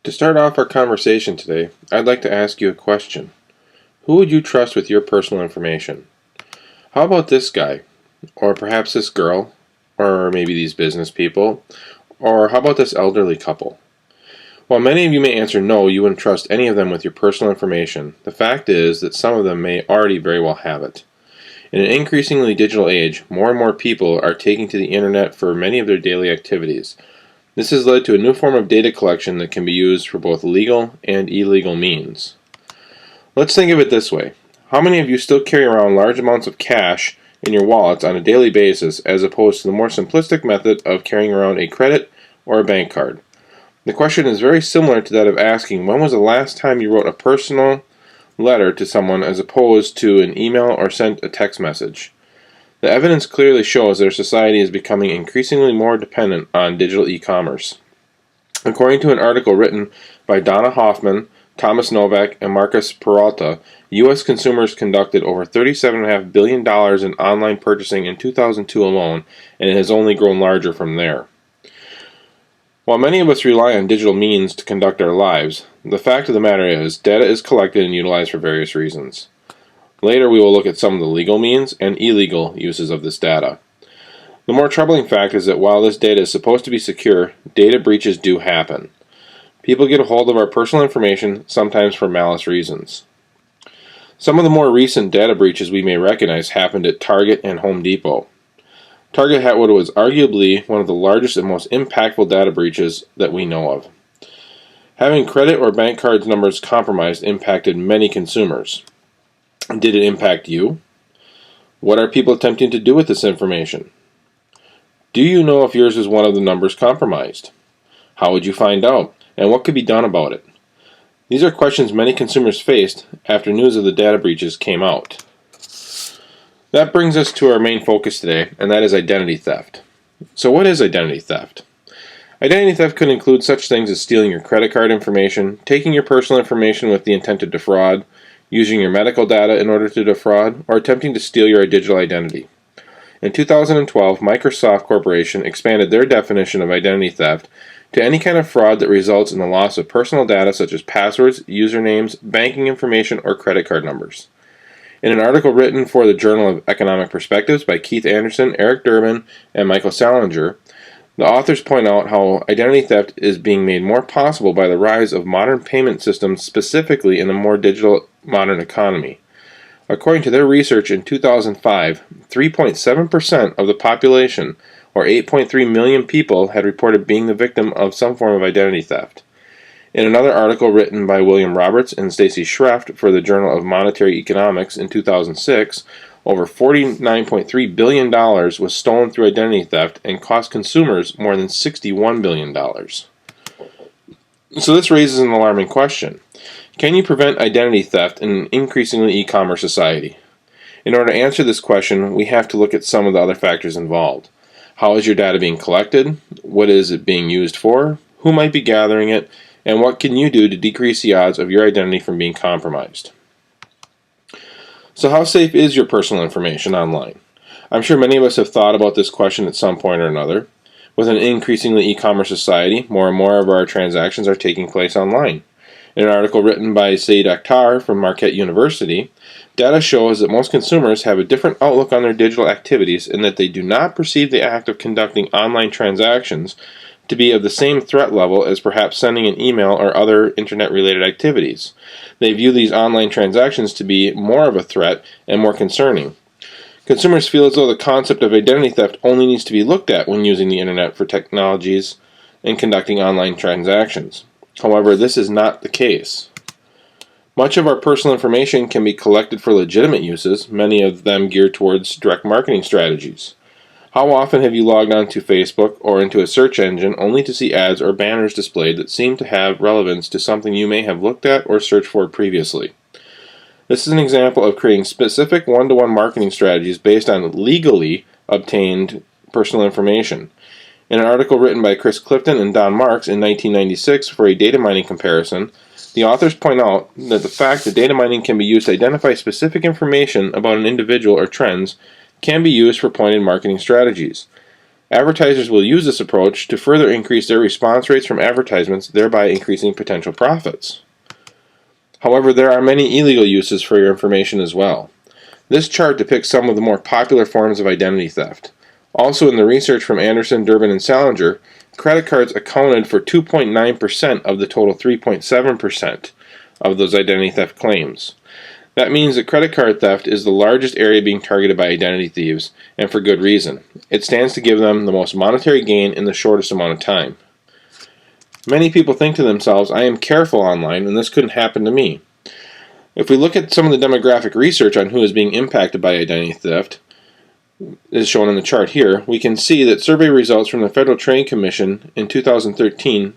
To start off our conversation today, I'd like to ask you a question. Who would you trust with your personal information? How about this guy? Or perhaps this girl? Or maybe these business people? Or how about this elderly couple? While many of you may answer no, you wouldn't trust any of them with your personal information, the fact is that some of them may already very well have it. In an increasingly digital age, more and more people are taking to the internet for many of their daily activities. This has led to a new form of data collection that can be used for both legal and illegal means. Let's think of it this way. How many of you still carry around large amounts of cash in your wallets on a daily basis as opposed to the more simplistic method of carrying around a credit or a bank card? The question is very similar to that of asking when was the last time you wrote a personal letter to someone as opposed to an email or sent a text message. The evidence clearly shows that our society is becoming increasingly more dependent on digital e-commerce. According to an article written by Donna Hoffman, Thomas Novak, and Marcus Peralta, U.S. consumers conducted over $37.5 billion in online purchasing in 2002 alone, and it has only grown larger from there. While many of us rely on digital means to conduct our lives, the fact of the matter is, data is collected and utilized for various reasons. Later we will look at some of the legal means and illegal uses of this data. The more troubling fact is that while this data is supposed to be secure, data breaches do happen. People get a hold of our personal information, sometimes for malice reasons. Some of the more recent data breaches we may recognize happened at Target and Home Depot. Target had what was arguably one of the largest and most impactful data breaches that we know of. Having credit or bank cards numbers compromised impacted many consumers. Did it impact you? What are people attempting to do with this information? Do you know if yours is one of the numbers compromised? How would you find out? And what could be done about it? These are questions many consumers faced after news of the data breaches came out. That brings us to our main focus today, and that is identity theft. So what is identity theft? Identity theft could include such things as stealing your credit card information, taking your personal information with the intent to defraud, using your medical data in order to defraud, or attempting to steal your digital identity. In 2012, Microsoft Corporation expanded their definition of identity theft to any kind of fraud that results in the loss of personal data such as passwords, usernames, banking information, or credit card numbers. In an article written for the Journal of Economic Perspectives by Keith Anderson, Eric Durbin, and Michael Salinger, the authors point out how identity theft is being made more possible by the rise of modern payment systems, specifically in the more digital modern economy. According to their research in 2005, 3.7% of the population, or 8.3 million people, had reported being the victim of some form of identity theft. In another article written by William Roberts and Stacy Schreft for the Journal of Monetary Economics in 2006, over $49.3 billion was stolen through identity theft and cost consumers more than $61 billion. So this raises an alarming question. Can you prevent identity theft in an increasingly e-commerce society? In order to answer this question, we have to look at some of the other factors involved. How is your data being collected? What is it being used for? Who might be gathering it? And what can you do to decrease the odds of your identity from being compromised? So how safe is your personal information online? I'm sure many of us have thought about this question at some point or another. With an increasingly e-commerce society, more and more of our transactions are taking place online. In an article written by Saeed Akhtar from Marquette University, data shows that most consumers have a different outlook on their digital activities in that they do not perceive the act of conducting online transactions to be of the same threat level as perhaps sending an email or other internet-related activities. They view these online transactions to be more of a threat and more concerning. Consumers feel as though the concept of identity theft only needs to be looked at when using the internet for technologies and conducting online transactions. However, this is not the case. Much of our personal information can be collected for legitimate uses, many of them geared towards direct marketing strategies. How often have you logged on to Facebook or into a search engine only to see ads or banners displayed that seem to have relevance to something you may have looked at or searched for previously? This is an example of creating specific one-to-one marketing strategies based on legally obtained personal information. In an article written by Chris Clifton and Don Marks in 1996 for a data mining comparison, the authors point out that the fact that data mining can be used to identify specific information about an individual or trends can be used for pointed marketing strategies. Advertisers will use this approach to further increase their response rates from advertisements, thereby increasing potential profits. However, there are many illegal uses for your information as well. This chart depicts some of the more popular forms of identity theft. Also, in the research from Anderson, Durbin, and Salinger, credit cards accounted for 2.9% of the total 3.7% of those identity theft claims. That means that credit card theft is the largest area being targeted by identity thieves, and for good reason. It stands to give them the most monetary gain in the shortest amount of time. Many people think to themselves, I am careful online and this couldn't happen to me. If we look at some of the demographic research on who is being impacted by identity theft, as shown in the chart here, we can see that survey results from the Federal Trade Commission in 2013,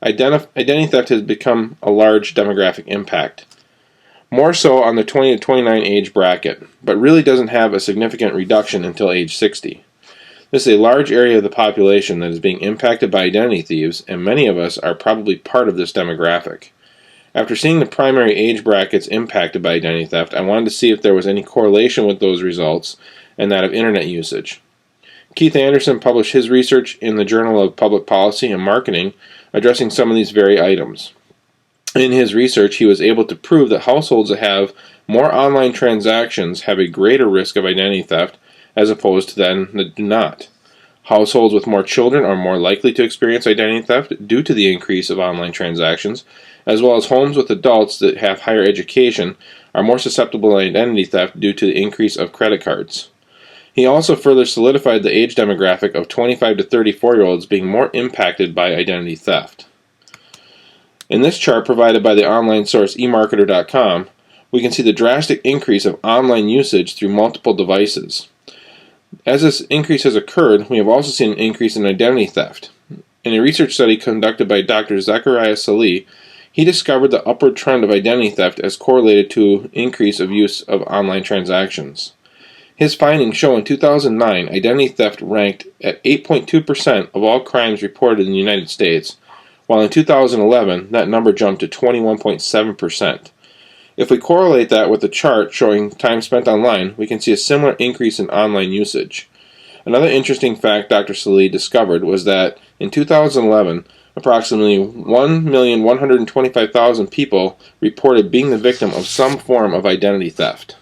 identity theft has become a large demographic impact. More so on the 20 to 29 age bracket, but really doesn't have a significant reduction until age 60. This is a large area of the population that is being impacted by identity thieves, and many of us are probably part of this demographic. After seeing the primary age brackets impacted by identity theft, I wanted to see if there was any correlation with those results and that of internet usage. Keith Anderson published his research in the Journal of Public Policy and Marketing, addressing some of these very items. In his research, he was able to prove that households that have more online transactions have a greater risk of identity theft as opposed to them that do not. Households with more children are more likely to experience identity theft due to the increase of online transactions, as well as homes with adults that have higher education are more susceptible to identity theft due to the increase of credit cards. He also further solidified the age demographic of 25 to 34-year-olds being more impacted by identity theft. In this chart provided by the online source eMarketer.com, we can see the drastic increase of online usage through multiple devices. As this increase has occurred, we have also seen an increase in identity theft. In a research study conducted by Dr. Zachariah Salih, he discovered the upward trend of identity theft as correlated to increase of use of online transactions. His findings show in 2009 identity theft ranked at 8.2% of all crimes reported in the United States, while in 2011 that number jumped to 21.7%. If we correlate that with the chart showing time spent online, we can see a similar increase in online usage. Another interesting fact Dr. Salih discovered was that in 2011, approximately 1,125,000 people reported being the victim of some form of identity theft.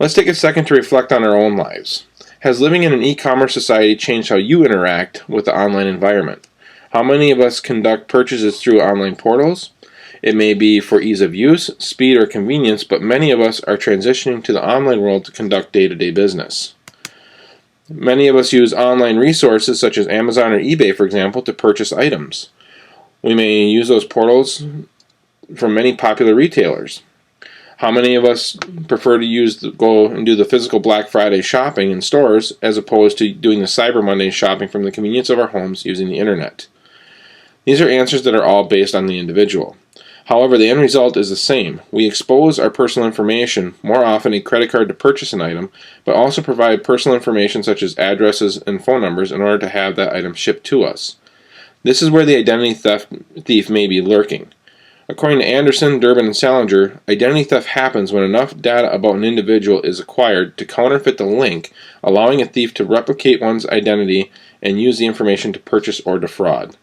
Let's take a second to reflect on our own lives. Has living in an e-commerce society changed how you interact with the online environment? How many of us conduct purchases through online portals? It may be for ease of use, speed, or convenience, but many of us are transitioning to the online world to conduct day-to-day business. Many of us use online resources such as Amazon or eBay, for example, to purchase items. We may use those portals from many popular retailers. How many of us prefer to go and do the physical Black Friday shopping in stores as opposed to doing the Cyber Monday shopping from the convenience of our homes using the internet? These are answers that are all based on the individual. However, the end result is the same. We expose our personal information, more often a credit card to purchase an item, but also provide personal information such as addresses and phone numbers in order to have that item shipped to us. This is where the identity thief may be lurking. According to Anderson, Durbin, and Salinger, identity theft happens when enough data about an individual is acquired to counterfeit the link, allowing a thief to replicate one's identity and use the information to purchase or defraud.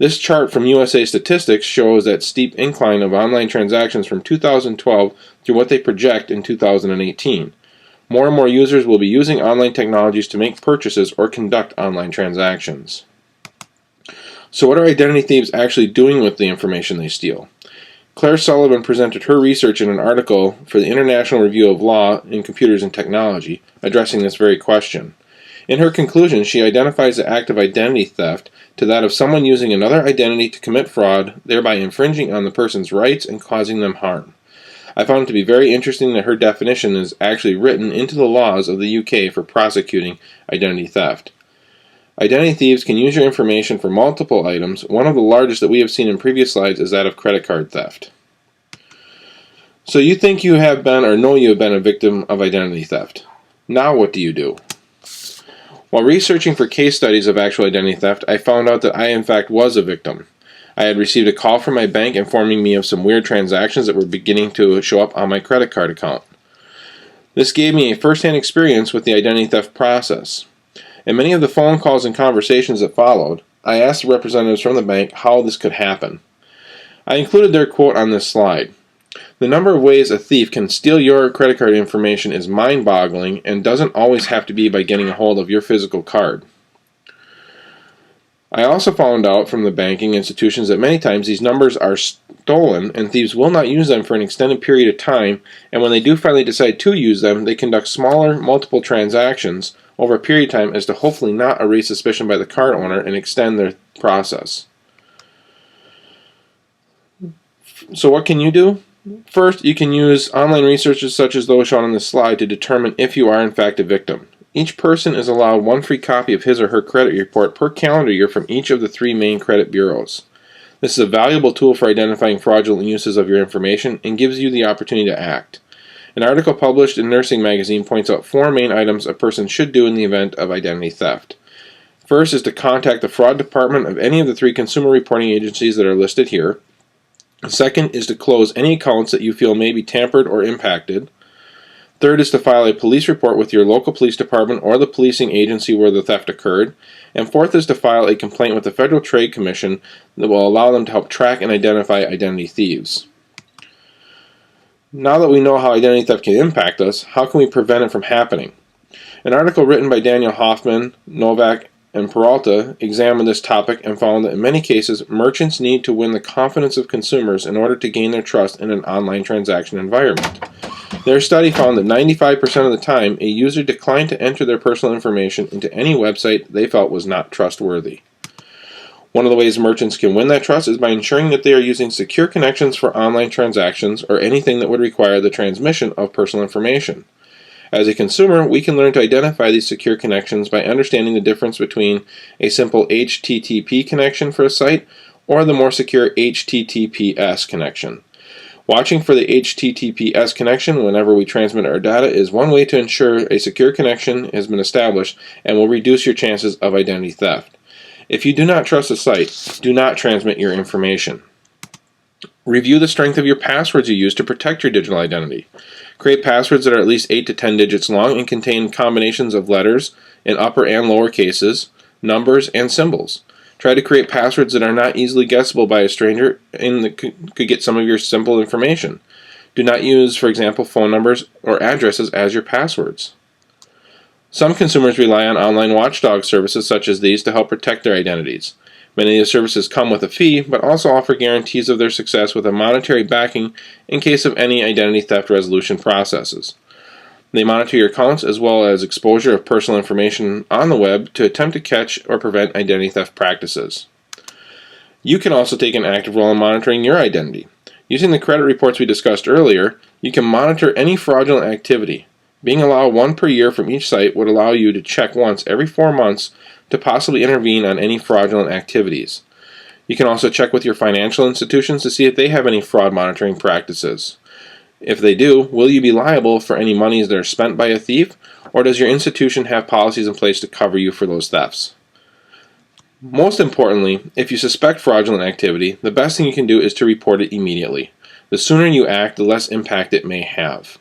This chart from USA Statistics shows that steep incline of online transactions from 2012 through what they project in 2018. More and more users will be using online technologies to make purchases or conduct online transactions. So what are identity thieves actually doing with the information they steal? Claire Sullivan presented her research in an article for the International Review of Law in Computers and Technology, addressing this very question. In her conclusion, she identifies the act of identity theft to that of someone using another identity to commit fraud, thereby infringing on the person's rights and causing them harm. I found it to be very interesting that her definition is actually written into the laws of the UK for prosecuting identity theft. Identity thieves can use your information for multiple items. One of the largest that we have seen in previous slides is that of credit card theft. So you think you have been or know you have been a victim of identity theft. Now what do you do? While researching for case studies of actual identity theft, I found out that I in fact was a victim. I had received a call from my bank informing me of some weird transactions that were beginning to show up on my credit card account. This gave me a first-hand experience with the identity theft process. In many of the phone calls and conversations that followed, I asked the representatives from the bank how this could happen. I included their quote on this slide. The number of ways a thief can steal your credit card information is mind-boggling and doesn't always have to be by getting a hold of your physical card. I also found out from the banking institutions that many times these numbers are stolen and thieves will not use them for an extended period of time, and when they do finally decide to use them, they conduct smaller, multiple transactions over a period of time as to hopefully not erase suspicion by the card owner and extend their process. So what can you do? First, you can use online researches such as those shown on this slide to determine if you are in fact a victim. Each person is allowed one free copy of his or her credit report per calendar year from each of the 3 main credit bureaus. This is a valuable tool for identifying fraudulent uses of your information and gives you the opportunity to act. An article published in Nursing Magazine points out 4 main items a person should do in the event of identity theft. First is to contact the fraud department of any of the 3 consumer reporting agencies that are listed here. Second is to close any accounts that you feel may be tampered or impacted. Third is to file a police report with your local police department or the policing agency where the theft occurred. And fourth is to file a complaint with the Federal Trade Commission that will allow them to help track and identify identity thieves. Now that we know how identity theft can impact us, how can we prevent it from happening? An article written by Daniel Hoffman, Novak, and Peralta examined this topic and found that in many cases, merchants need to win the confidence of consumers in order to gain their trust in an online transaction environment. Their study found that 95% of the time, a user declined to enter their personal information into any website they felt was not trustworthy. One of the ways merchants can win that trust is by ensuring that they are using secure connections for online transactions or anything that would require the transmission of personal information. As a consumer, we can learn to identify these secure connections by understanding the difference between a simple HTTP connection for a site or the more secure HTTPS connection. Watching for the HTTPS connection whenever we transmit our data is one way to ensure a secure connection has been established and will reduce your chances of identity theft. If you do not trust a site, do not transmit your information. Review the strength of your passwords you use to protect your digital identity. Create passwords that are at least 8 to 10 digits long and contain combinations of letters in upper and lower cases, numbers, and symbols. Try to create passwords that are not easily guessable by a stranger and that could get some of your simple information. Do not use, for example, phone numbers or addresses as your passwords. Some consumers rely on online watchdog services such as these to help protect their identities. Many of the services come with a fee, but also offer guarantees of their success with a monetary backing in case of any identity theft resolution processes. They monitor your accounts as well as exposure of personal information on the web to attempt to catch or prevent identity theft practices. You can also take an active role in monitoring your identity. Using the credit reports we discussed earlier, you can monitor any fraudulent activity. Being allowed 1 per year from each site would allow you to check once every 4 months to possibly intervene on any fraudulent activities. You can also check with your financial institutions to see if they have any fraud monitoring practices. If they do, will you be liable for any monies that are spent by a thief, or does your institution have policies in place to cover you for those thefts? Most importantly, if you suspect fraudulent activity, the best thing you can do is to report it immediately. The sooner you act, the less impact it may have.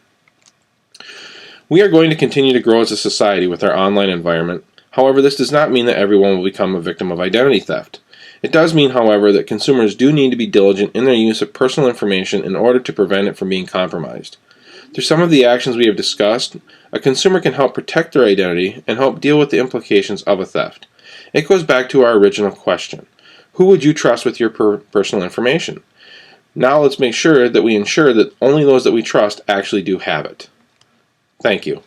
We are going to continue to grow as a society with our online environment. However, this does not mean that everyone will become a victim of identity theft. It does mean, however, that consumers do need to be diligent in their use of personal information in order to prevent it from being compromised. Through some of the actions we have discussed, a consumer can help protect their identity and help deal with the implications of a theft. It goes back to our original question. Who would you trust with your personal information? Now let's make sure that we ensure that only those that we trust actually do have it. Thank you.